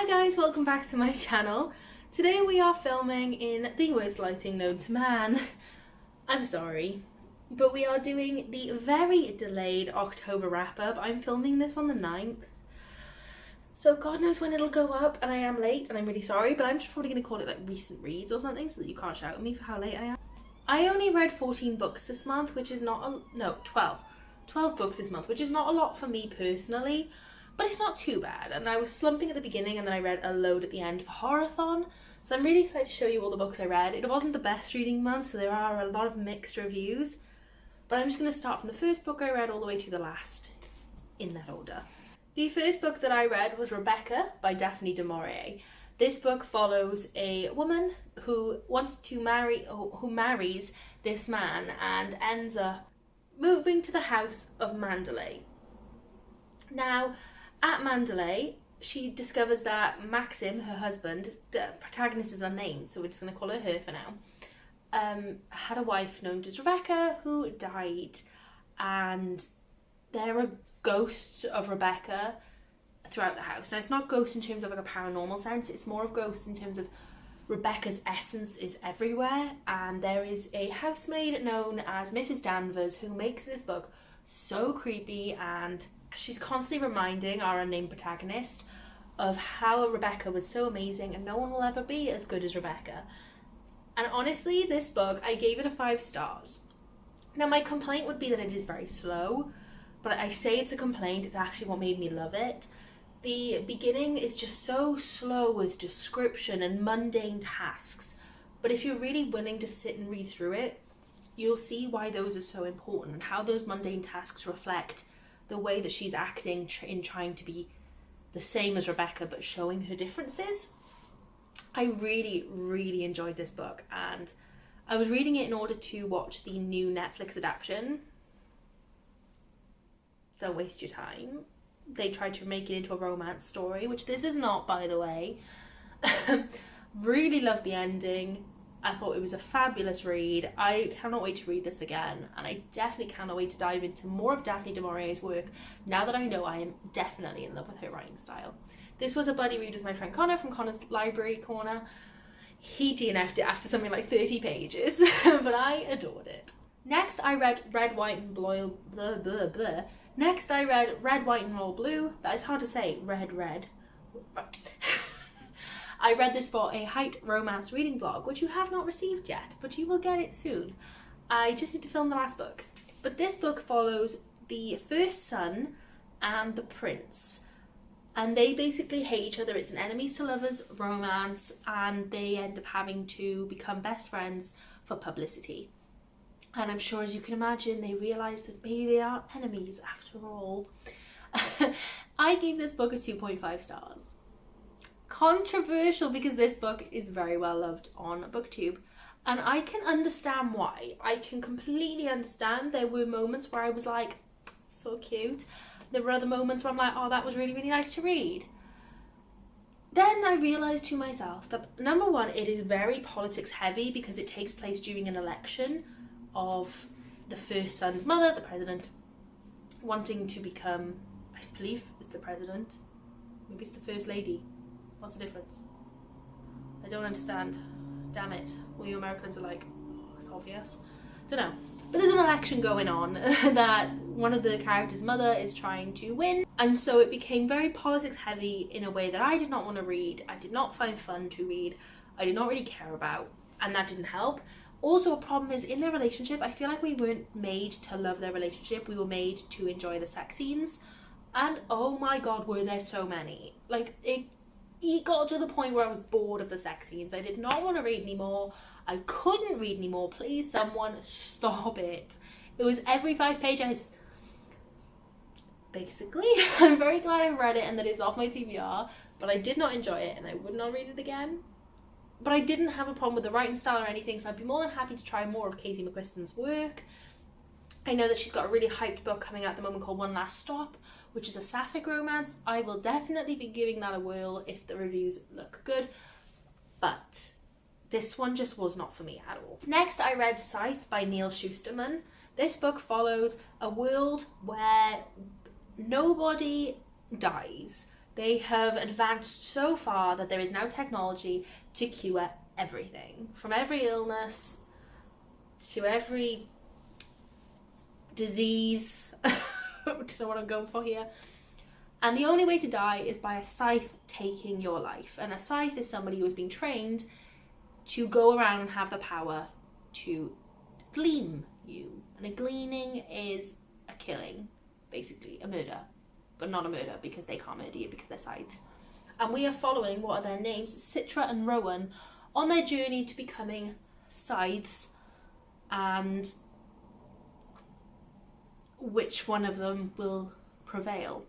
Hi guys, welcome back to my channel. Today we are filming in the worst lighting known to man. I'm sorry, but we are doing the very delayed October wrap-up. I'm filming this on the 9th, so God knows when it'll go up, and I am late and I'm really sorry, but I'm just probably going to call it like recent reads or something so that you can't shout at me for how late I am. I only read 14 books this month, which is not no, 12 books this month, which is not a lot for me personally. But it's not too bad, and I was slumping at the beginning and then I read a load at the end for Horathon, so I'm really excited to show you all the books I read. It wasn't the best reading month, so there are a lot of mixed reviews, but I'm just going to start from the first book I read all the way to the last, in that order. The first book that I read was Rebecca by Daphne du Maurier. This book follows a woman who wants to marry, or who marries this man and ends up moving to the house of Mandalay. Now, at Mandalay, she discovers that Maxim, her husband, the protagonist is unnamed, so we're just going to call her for now, had a wife known as Rebecca who died, and there are ghosts of Rebecca throughout the house. Now, it's not ghosts in terms of like a paranormal sense, it's more of ghosts in terms of Rebecca's essence is everywhere, and there is a housemaid known as Mrs. Danvers who makes this book so creepy, and she's constantly reminding our unnamed protagonist of how Rebecca was so amazing and no one will ever be as good as Rebecca. And honestly, this book, I gave it a 5 stars. Now, my complaint would be that it is very slow, but I say it's a complaint, it's actually what made me love it. The beginning is just so slow with description and mundane tasks, but if you're really willing to sit and read through it, you'll see why those are so important and how those mundane tasks reflect the way that she's acting in trying to be the same as Rebecca but showing her differences. I really, really enjoyed this book, and I was reading it in order to watch the new Netflix adaptation. Don't waste your time. They tried to make it into a romance story, which this is not, by the way. Really loved the ending. I thought it was a fabulous read. I cannot wait to read this again, and I definitely cannot wait to dive into more of Daphne du Maurier's work now that I know I am definitely in love with her writing style. This was a buddy read with my friend Connor from Connor's Library Corner. He DNF'd it after something like 30 pages, but I adored it. Next, I read Red, White and Royal Next, I read Red, White and Royal Blue. That is hard to say. Red. I read this for a hyped romance reading vlog, which you have not received yet, but you will get it soon. I just need to film the last book. But this book follows the first son and the prince, and they basically hate each other. It's an enemies to lovers romance, and they end up having to become best friends for publicity. And I'm sure, as you can imagine, they realise that maybe they are enemies after all. I gave this book a 2.5 stars. Controversial, because this book is very well loved on BookTube, and I can understand why. I can completely understand. There were moments where I was like, so cute. There were other moments where I'm like, oh, that was really, really nice to read. Then I realised to myself that, number one, it is very politics heavy because it takes place during an election of the first son's mother, the president, wanting to become, I believe it's the president, maybe it's the first lady. What's the difference? I don't understand. Damn it. All you Americans are like, oh, it's obvious. Don't know. But there's an election going on that one of the characters' mother is trying to win. And so it became very politics heavy in a way that I did not want to read. I did not find fun to read. I did not really care about. And that didn't help. Also, a problem is in their relationship, I feel like we weren't made to love their relationship. We were made to enjoy the sex scenes. And oh my God, were there so many. Like, it got to the point where I was bored of the sex scenes. I did not want to read anymore. I couldn't read anymore. Please, someone stop it. It was every 5 pages. Basically, I'm very glad I read it and that it's off my TBR, but I did not enjoy it and I would not read it again. But I didn't have a problem with the writing style or anything, so I'd be more than happy to try more of Casey McQuiston's work. I know that she's got a really hyped book coming out at the moment called One Last Stop, which is a sapphic romance. I will definitely be giving that a whirl if the reviews look good, but this one just was not for me at all. Next, I read Scythe by Neil Shusterman. This book follows a world where nobody dies. They have advanced so far that there is now technology to cure everything. From every illness to every disease. I don't know what I'm going for here. And the only way to die is by a scythe taking your life. And a scythe is somebody who has been trained to go around and have the power to glean you. And a gleaning is a killing, basically, a murder. But not a murder, because they can't murder you because they're scythes. And we are following, what are their names? Citra and Rowan, on their journey to becoming scythes. And which one of them will prevail?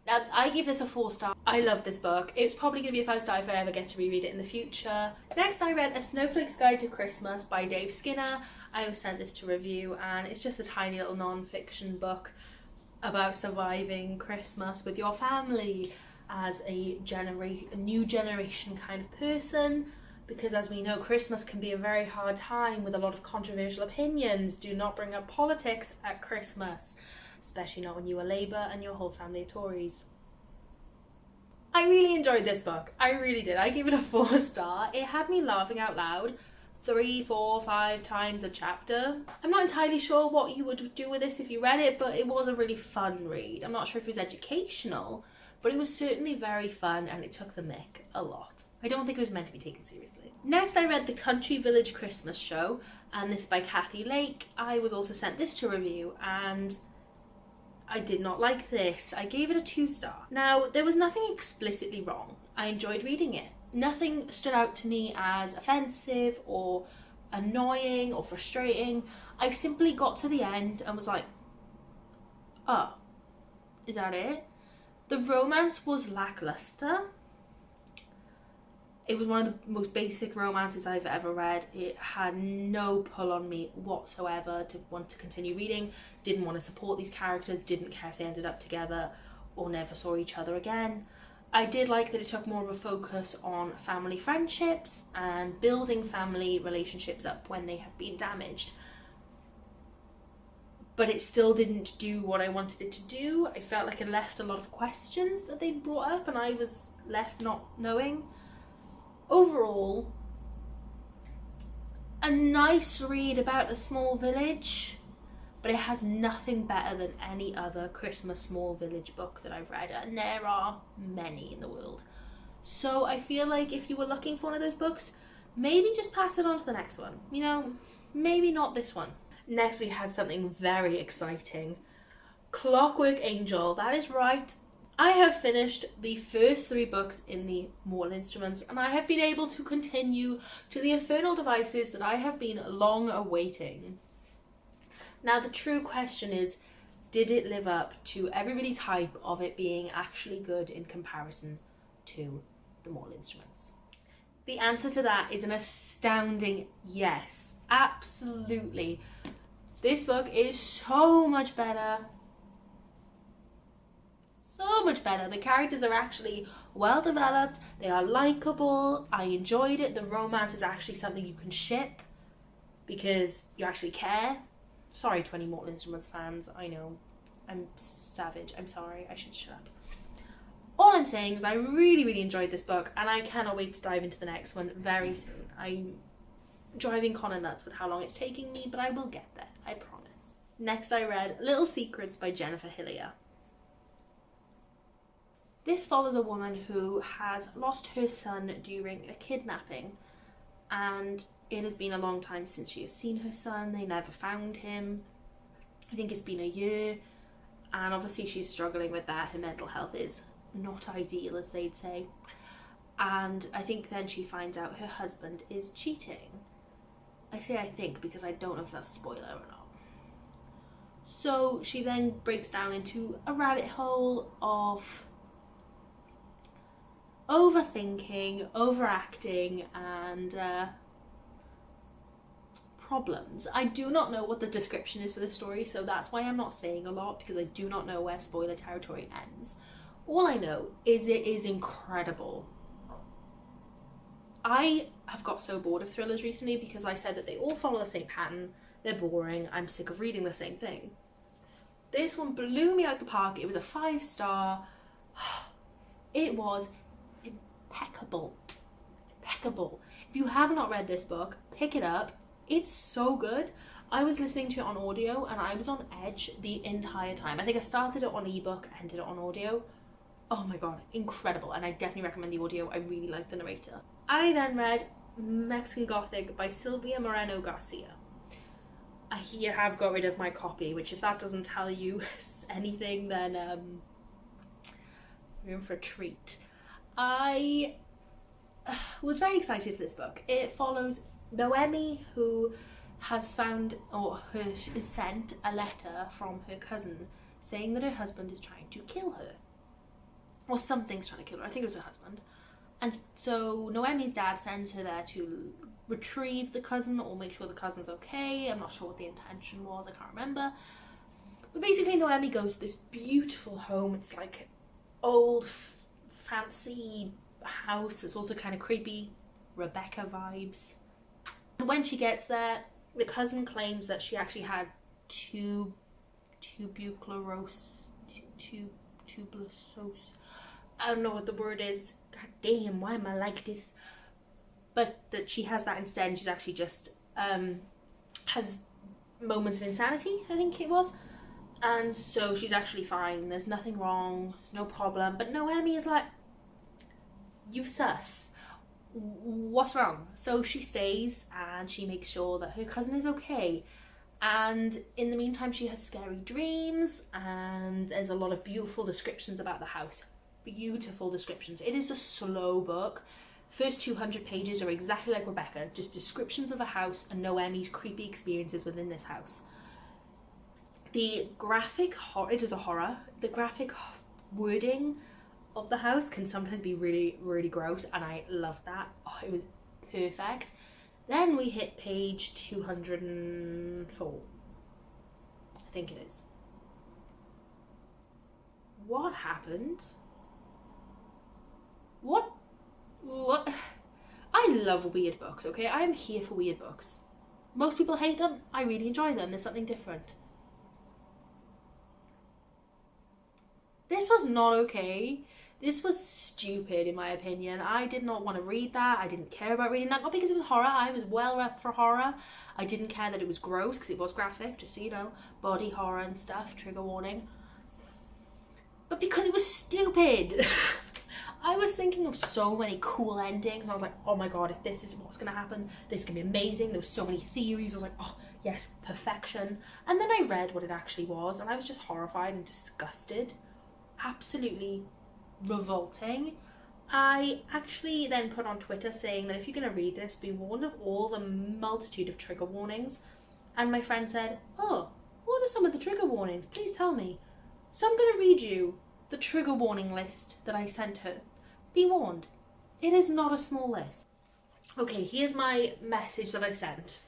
Now, I give this a 4-star. I love this book. It's probably going to be a 5-star if I ever get to reread it in the future. Next, I read A Snowflake's Guide to Christmas by Dave Skinner. I was sent this to review, and it's just a tiny little non-fiction book about surviving Christmas with your family as a new generation kind of person. Because as we know, Christmas can be a very hard time with a lot of controversial opinions. Do not bring up politics at Christmas. Especially not when you are Labour and your whole family are Tories. I really enjoyed this book. I really did. I gave it a 4-star. It had me laughing out loud 3, 4, 5 times a chapter. I'm not entirely sure what you would do with this if you read it, but it was a really fun read. I'm not sure if it was educational, but it was certainly very fun and it took the mick a lot. I don't think it was meant to be taken seriously. Next, I read The Country Village Christmas Show, and this is by Kathy Lake. I was also sent this to review, and I did not like this. I gave it a 2-star. Now, there was nothing explicitly wrong. I enjoyed reading it. Nothing stood out to me as offensive or annoying or frustrating. I simply got to the end and was like, oh, is that it? The romance was lackluster. It was one of the most basic romances I've ever read. It had no pull on me whatsoever to want to continue reading. Didn't want to support these characters. Didn't care if they ended up together or never saw each other again. I did like that it took more of a focus on family friendships and building family relationships up when they have been damaged. But it still didn't do what I wanted it to do. I felt like it left a lot of questions that they'd brought up and I was left not knowing. Overall, a nice read about a small village, but it has nothing better than any other Christmas small village book that I've read, and there are many in the world. So I feel like if you were looking for one of those books, maybe just pass it on to the next one. You know, maybe not this one. Next we had something very exciting. Clockwork Angel, that is right. I have finished the first 3 books in the Mortal Instruments, and I have been able to continue to the infernal devices that I have been long awaiting. Now the true question is, did it live up to everybody's hype of it being actually good in comparison to the Mortal Instruments? The answer to that is an astounding yes. Absolutely. This book is so much better. So much better. The characters are actually well developed. They are likable. I enjoyed it. The romance is actually something you can ship because you actually care. Sorry, 20 Mortal Instruments fans. I know. I'm savage. I'm sorry. I should shut up. All I'm saying is I really, really enjoyed this book and I cannot wait to dive into the next one very soon. I'm driving Connor nuts with how long it's taking me, but I will get there. I promise. Next I read Little Secrets by Jennifer Hillier. This follows a woman who has lost her son during a kidnapping, and it has been a long time since she has seen her son. They never found him. I think it's been a year, and obviously she's struggling with that. Her mental health is not ideal, as they'd say, and I think then she finds out her husband is cheating. I say I think because I don't know if that's a spoiler or not. So she then breaks down into a rabbit hole of overthinking, overacting, and problems. I do not know what the description is for the story, so that's why I'm not saying a lot, because I do not know where spoiler territory ends. All I know is it is incredible. I have got so bored of thrillers recently because I said that they all follow the same pattern, they're boring, I'm sick of reading the same thing. This one blew me out the park. It was a 5-star. It was impeccable. Impeccable. If you have not read this book, pick it up. It's so good. I was listening to it on audio and I was on edge the entire time. I think I started it on ebook, ended it on audio. Oh my god, incredible. And I definitely recommend the audio. I really like the narrator. I then read Mexican Gothic by Silvia Moreno Garcia. I have got rid of my copy, which if that doesn't tell you anything, then you're in for a treat. I was very excited for this book. It follows Noemi, who has found, or is sent a letter from her cousin saying that her husband is trying to kill her. Or something's trying to kill her. I think it was her husband. And so Noemi's dad sends her there to retrieve the cousin or make sure the cousin's okay. I'm not sure what the intention was, I can't remember. But basically Noemi goes to this beautiful home. It's like old, fancy house. It's also kind of creepy, Rebecca vibes. And when she gets there, the cousin claims that she actually had tuberculosis. I don't know what the word is. God damn, why am I like this? But that she has that instead, and she's actually just has moments of insanity, I think it was. And so she's actually fine. There's nothing wrong. There's no problem. But Noemi is like, you sus. What's wrong? So she stays and she makes sure that her cousin is okay. And in the meantime, she has scary dreams, and there's a lot of beautiful descriptions about the house. Beautiful descriptions. It is a slow book. First 200 pages are exactly like Rebecca, just descriptions of a house and Noemi's creepy experiences within this house. The graphic horror, it is a horror, the graphic wording of the house can sometimes be really, really gross, and I love that. Oh, it was perfect. Then we hit page 204. I think it is. What happened? What? I love weird books, okay? I'm here for weird books. Most people hate them. I really enjoy them. There's something different. This was not okay. This was stupid, in my opinion. I did not want to read that. I didn't care about reading that. Not because it was horror. I was well up for horror. I didn't care that it was gross, because it was graphic, just so you know. Body horror and stuff. Trigger warning. But because it was stupid. I was thinking of so many cool endings, and I was like, oh my god, if this is what's going to happen, this is going to be amazing. There were so many theories. I was like, oh, yes, perfection. And then I read what it actually was, and I was just horrified and disgusted. Absolutely revolting. I actually then put on Twitter saying that if you're going to read this, be warned of all the multitude of trigger warnings. And my friend said, oh, what are some of the trigger warnings? Please tell me. So I'm going to read you the trigger warning list that I sent her. Be warned, it is not a small list. Okay, here's my message that I sent.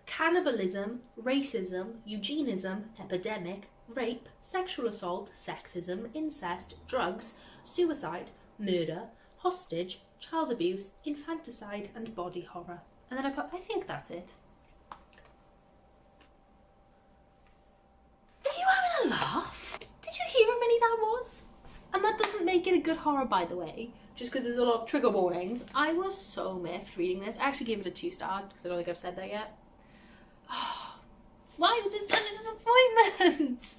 Cannibalism, racism, eugenism, epidemic, rape, sexual assault, sexism, incest, drugs, suicide, murder, hostage, child abuse, infanticide, and body horror. And then I put, I think that's it. Are you having a laugh? Did you hear how many that was? And that doesn't make it a good horror, by the way, just because there's a lot of trigger warnings. I was so miffed reading this. I actually gave it a 2 star because I don't think I've said that yet. Why was this such a disappointment?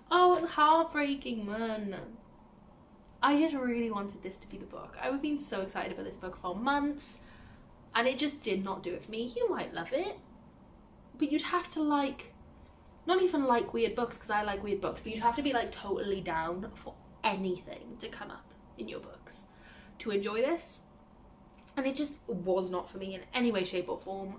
Oh, it's heartbreaking, man. I just really wanted this to be the book. I've been so excited about this book for months, and it just did not do it for me. You might love it, but you'd have to like, not even like weird books, because I like weird books, but you'd have to be like totally down for anything to come up in your books to enjoy this. And it just was not for me in any way, shape or form.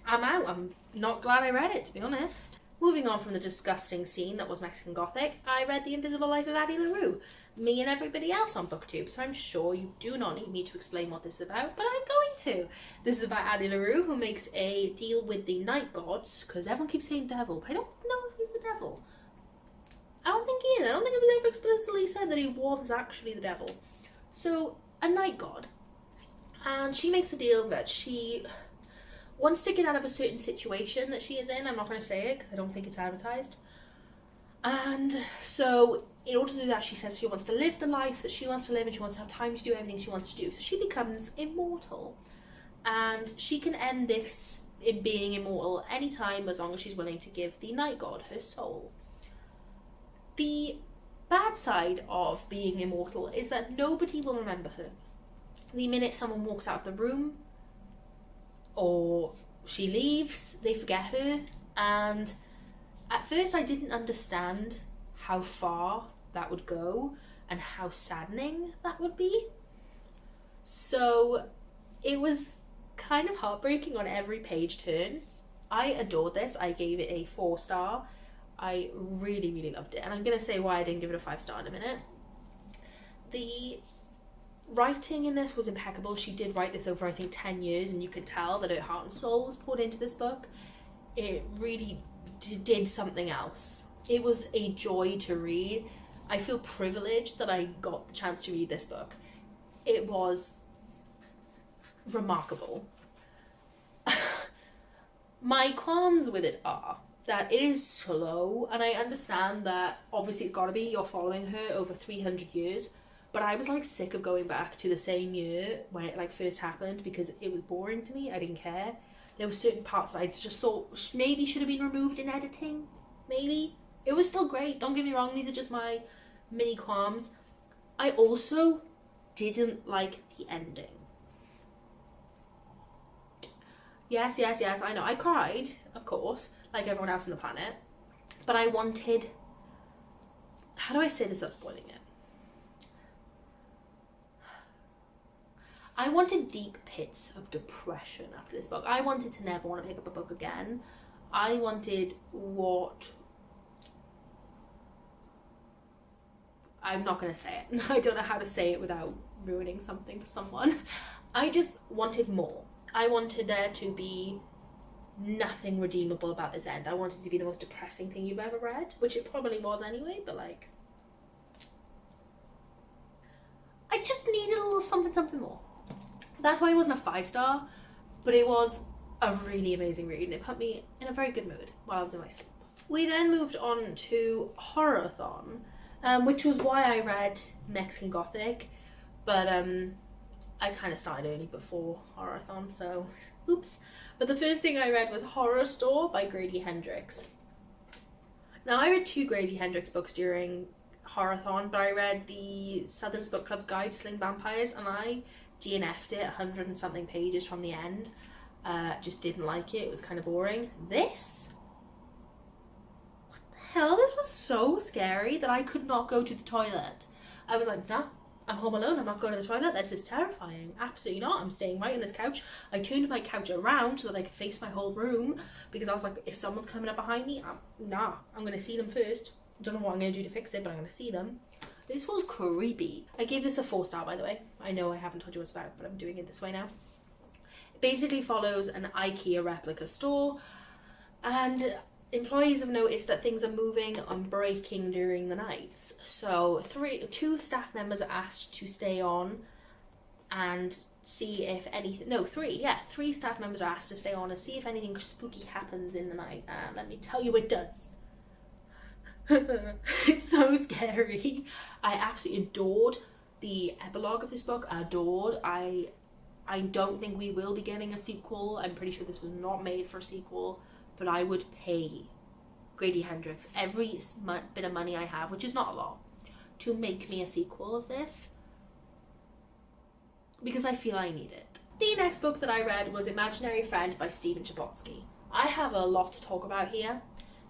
I'm out. I'm not glad I read it, to be honest. Moving on from the disgusting scene that was Mexican Gothic, I read The Invisible Life of Addie LaRue. Me and everybody else on BookTube, so I'm sure you do not need me to explain what this is about, but I'm going to. This is about Addie LaRue, who makes a deal with the night gods, because everyone keeps saying devil, but I don't know if he's the devil. I don't think he is. I don't think it was ever explicitly said that he was actually the devil. So, a night god. And she makes the deal that she wants to get out of a certain situation that she is in. I'm not going to say it because I don't think it's advertised. And so in order to do that, she says she wants to live the life that she wants to live, and she wants to have time to do everything she wants to do. So she becomes immortal, and she can end this in being immortal anytime as long as she's willing to give the night god her soul. The bad side of being immortal is that nobody will remember her. The minute someone walks out of the room or she leaves, they forget her. And at first I didn't understand how far that would go and how saddening that would be. So it was kind of heartbreaking on every page turn. I adored this. I gave it a 4-star. I really, really loved it. And I'm going to say why I didn't give it a 5-star in a minute. The writing in this was impeccable. She did write this over, I think, 10 years, and you could tell that her heart and soul was poured into this book. It really did something else. It was a joy to read. I feel privileged that I got the chance to read this book. It was remarkable. My qualms with it are that it is slow, and I understand that obviously it's got to be, you're following her over 300 years, but I was like sick of going back to the same year when it like first happened because it was boring to me. I didn't care. There were certain parts that I just thought maybe should have been removed in editing. Maybe. It was still great, don't get me wrong, these are just my mini qualms. I also didn't like the ending. Yes, I know. I cried, of course, like everyone else on the planet. But I wanted... How do I say this without spoiling it? I wanted deep pits of depression after this book. I wanted to never want to pick up a book again. I wanted what... I'm not going to say it. I don't know how to say it without ruining something for someone. I just wanted more. I wanted there to be nothing redeemable about this end. I wanted it to be the most depressing thing you've ever read, which it probably was anyway, but like... I just needed a little something more. That's why it wasn't a 5-star, but it was a really amazing read, and it put me in a very good mood while I was in my sleep. We then moved on to Horror-a-thon, which was why I read Mexican Gothic, but I kind of started early before Horror-a-thon, so oops. But the first thing I read was Horror Store by Grady Hendrix. Now, I read 2 Grady Hendrix books during Horror-a-thon, but I read the Southern Book Club's Guide to Slaying Vampires, and I DNF'd it 100 and something pages from the end. Just didn't like it. It was kind of boring. This? What the hell? This was so scary that I could not go to the toilet. I was like, nah. I'm home alone, I'm not going to the toilet, this is terrifying. Absolutely not, I'm staying right on this couch. I turned my couch around so that I could face my whole room because I was like, if someone's coming up behind me, I'm going to see them first. Don't know what I'm going to do to fix it, but I'm going to see them. This was creepy. I gave this a 4-star, by the way. I know I haven't told you what it's about, but I'm doing it this way now. It basically follows an IKEA replica store, and employees have noticed that things are moving and breaking during the nights. So 2 staff members are asked to stay on and see if anything... No, 3. Yeah, 3 staff members are asked to stay on and see if anything spooky happens in the night. And let me tell you, it does. It's so scary. I absolutely adored the epilogue of this book. Adored. I don't think we will be getting a sequel. I'm pretty sure this was not made for a sequel. But I would pay Grady Hendrix every bit of money I have, which is not a lot, to make me a sequel of this, because I feel I need it. The next book that I read was Imaginary Friend by Stephen Chbosky. I have a lot to talk about here.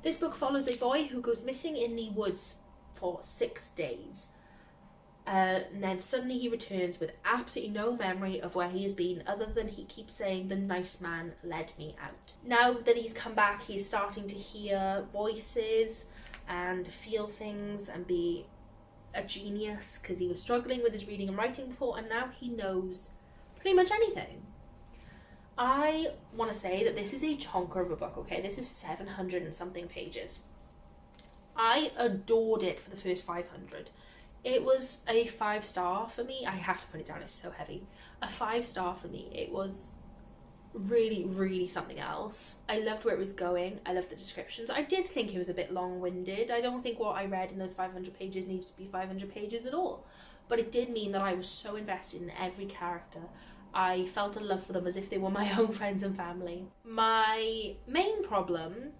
This book follows a boy who goes missing in the woods for 6 days. And then suddenly he returns with absolutely no memory of where he has been, other than he keeps saying, "The nice man led me out." Now that he's come back, he's starting to hear voices and feel things and be a genius, because he was struggling with his reading and writing before, and now he knows pretty much anything. I want to say that this is a chonker of a book, okay? This is 700 and something pages. I adored it for the first 500. It was a 5-star for me. I have to put it down, it's so heavy. A 5-star for me. It was really, really something else. I loved where it was going. I loved the descriptions. I did think it was a bit long-winded. I don't think what I read in those 500 pages needs to be 500 pages at all. But it did mean that I was so invested in every character. I felt a love for them as if they were my own friends and family. My main problem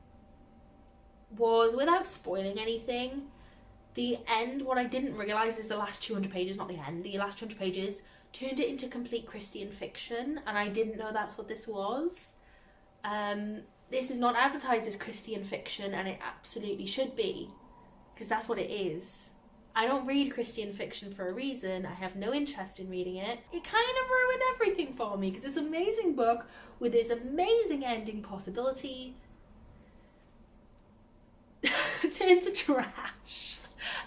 was, without spoiling anything, the end. What I didn't realise is the last 200 pages, not the end, the last 200 pages turned it into complete Christian fiction, and I didn't know that's what this was. This is not advertised as Christian fiction, and it absolutely should be, because that's what it is. I don't read Christian fiction for a reason. I have no interest in reading it. It kind of ruined everything for me, because this amazing book with this amazing ending possibility turned to trash.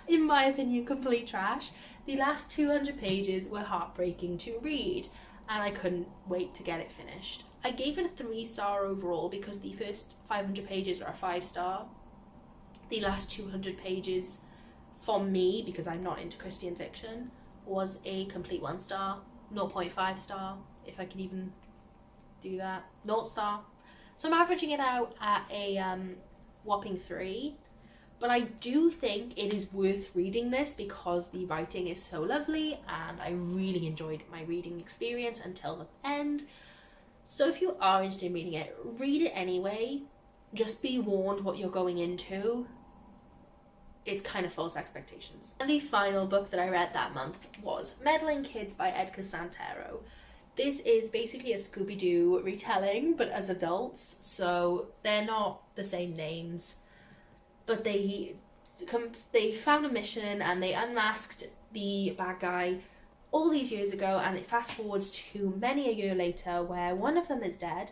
In my opinion, complete trash. The last 200 pages were heartbreaking to read, and I couldn't wait to get it finished. I gave it a 3-star overall because the first 500 pages are a 5-star. The last 200 pages, for me, because I'm not into Christian fiction, was a complete 1-star, 0.5 star, if I can even do that, 0 star. So I'm averaging it out at a whopping 3. But I do think it is worth reading this because the writing is so lovely and I really enjoyed my reading experience until the end. So if you are interested in reading it, read it anyway. Just be warned what you're going into is kind of false expectations. And the final book that I read that month was Meddling Kids by Edgar Santero. This is basically a Scooby-Doo retelling, but as adults, so they're not the same names. But they found a mission and they unmasked the bad guy all these years ago, and it fast forwards to many a year later where one of them is dead.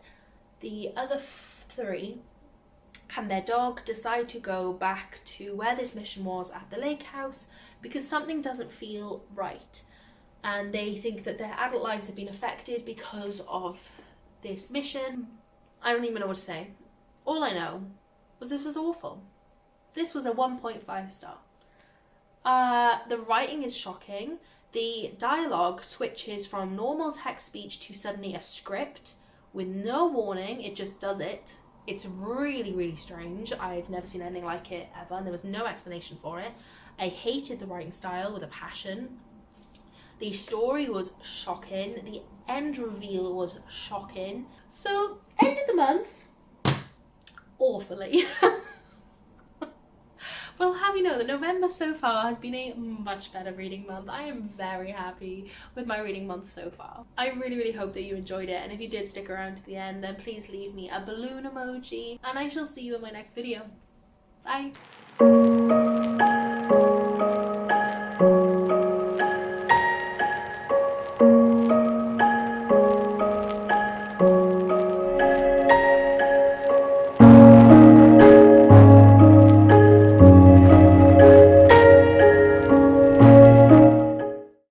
The other 3 and their dog decide to go back to where this mission was at the lake house because something doesn't feel right. And they think that their adult lives have been affected because of this mission. I don't even know what to say. All I know was this was awful. This was a 1.5 star. The writing is shocking. The dialogue switches from normal text speech to suddenly a script with no warning. It just does it. It's really, really strange. I've never seen anything like it ever, and there was no explanation for it. I hated the writing style with a passion. The story was shocking. The end reveal was shocking. So, ended the month awfully. Well, have you know that November so far has been a much better reading month. I am very happy with my reading month so far. I really, really hope that you enjoyed it, and if you did stick around to the end, then please leave me a balloon emoji, and I shall see you in my next video. Bye!